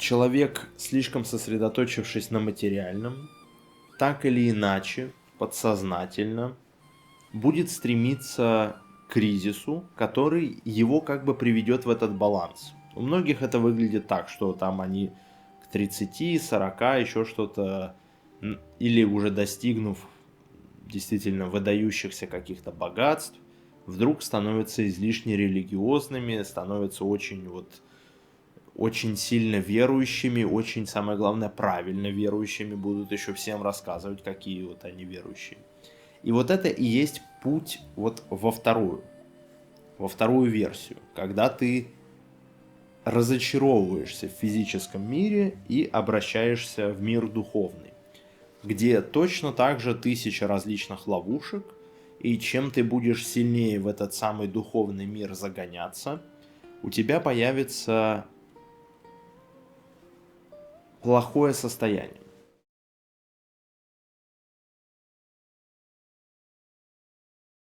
человек, слишком сосредоточившись на материальном, так или иначе, подсознательно, будет стремиться к кризису, который его как бы приведет в этот баланс. У многих это выглядит так, что там они к 30, 40, еще что-то, или уже достигнув действительно выдающихся каких-то богатств, вдруг становятся излишне религиозными, становятся очень сильно верующими, очень, самое главное, правильно верующими, будут еще всем рассказывать, какие вот они верующие. И вот это и есть путь вот во вторую версию, когда ты разочаровываешься в физическом мире и обращаешься в мир духовный, где точно так же тысяча различных ловушек, и чем ты будешь сильнее в этот самый духовный мир загоняться, у тебя появится плохое состояние.